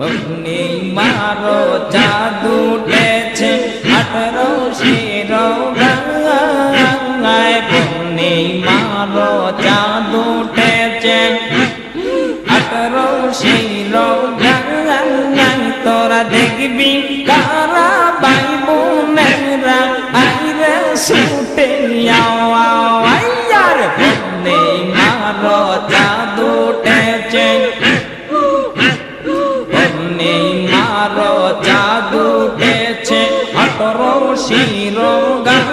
অগ্নি মারো জাদু উঠেছে 18 শিরোগায় অগ্নি মারো জাদু উঠেছে 18 শিরোগায় তোরা দেখবি কারা ভাই বোনেরা আইরে ছুটে আয়ার অগ্নি মারো জাদু উঠেছে মারো জাদু উঠেছে 18 শিরোগায়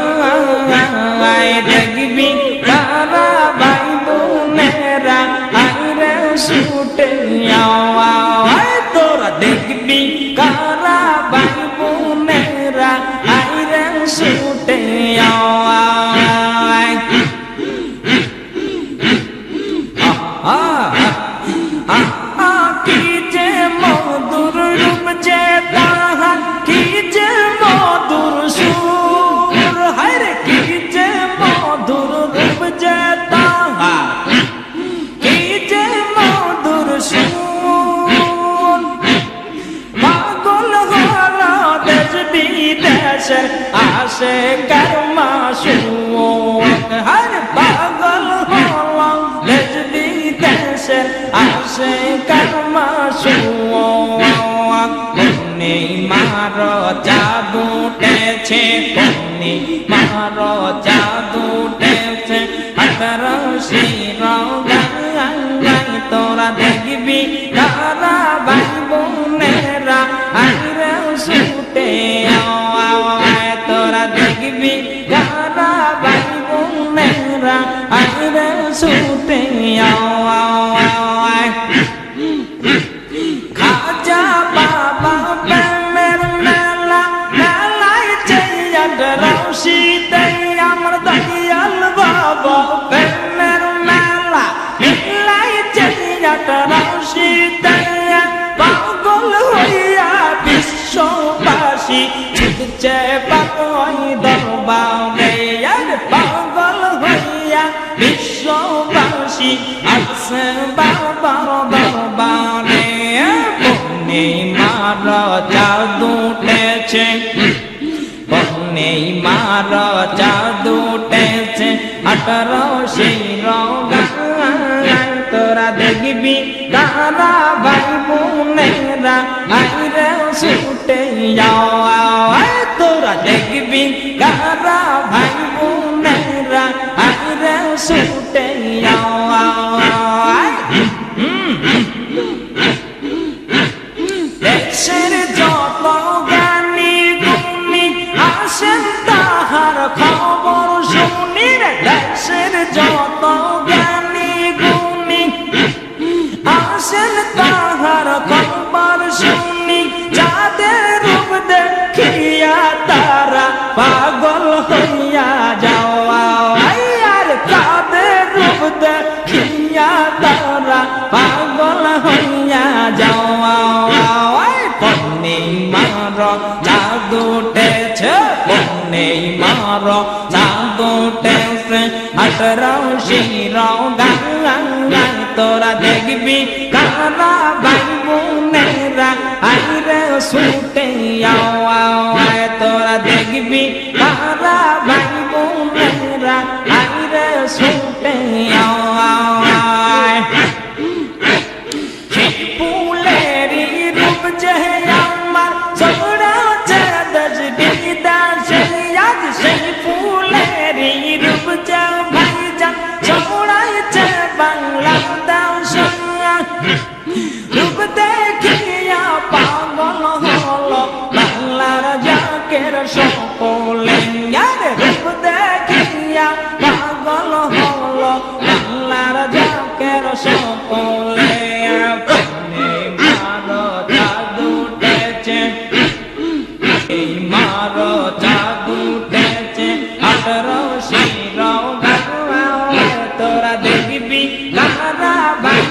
দেখবি কারা ভাই বোনেরা আইরে ছুটে আয় তোরা দেখবি কারা ভাই বোনেরা আইরে ছুটে আয় কি যে মধুর রূপ যে তাহার কি যে মধুর সুর হরে কি যে মধুর রূপ যে তাহার কি যে মধুর সুর পাগল হলো দেশ বিদেশে আসে কর্মা সুর হরে পাগল হলো দেশ বিদেশে আসে কর্মা সুর অগ্নি মারো জাদু উঠেছে অগ্নি মারো জাদু উঠেছে 18 শিরোগায় তোরা দেখবি কারা ভাই বোনেরা আইরে ছুটে আয় তোরা দেখবি কারা ভাই বোনেরা আইরে ছুটে আয় খাজা বাবা প্রেমের মেলা মেলায় চেয়ার রশিদে আমার দয়াল বাবা প্রেমের মেলা মেলায় চেয়ার রশিদে পাগল হইয়া বিশ্ববাসী ছুটছে পাগল দরবারে পাগল হইয়া বিশ্ববাসী আছে বাবার দরবারে অগ্নি মারো জাদু উঠেছে অগ্নি মারো জাদু উঠেছে 18 শিরোগায় তোরা দেখবি কারা ভাই বোনেরা আইরে ছুটে আয় তোরা দেখবি কারা ভাই বোনেরা আইরে ছুটে আয় দেশের যত জ্ঞানী গুণী আসেন তাহার খবর শুনি দেশের যত জ্ঞানী গুণী আসেন তাহার খবর শুনি যাদের রূপ দেখিয়া তারা পাগল হইয়া যাওয়া আর তাদের রূপ দেখিয়া তারা পাগল হইয়া যাওয়া অগ্নি মারো জাদু উঠেছে অগ্নি মারো জাদু উঠেছে 18 শিরোগায় তোরা দেখবি কারা ভাই বোনেরা আইরে ছুটে আয় তোরা দেখবি কারা ভাই বোনেরা আইরে ছুটে আয় ফুলেরি রূপ যে আমার ছড়াছে দেশ বিদেশে আজ সেই ফুলেরি রূপ যে ভাইজান ছড়াইছে বাংলাদেশে রূপ দেখিয়া পাগল হলো বাংলার জাকের সকলে রূপ দেখিয়া পাগল হলো বাংলার জাকের সকলে মারো জাদু উঠেছে এই মারো জাদু উঠেছে 18 শিরোগায় তোরা দেখবি কারা ভাই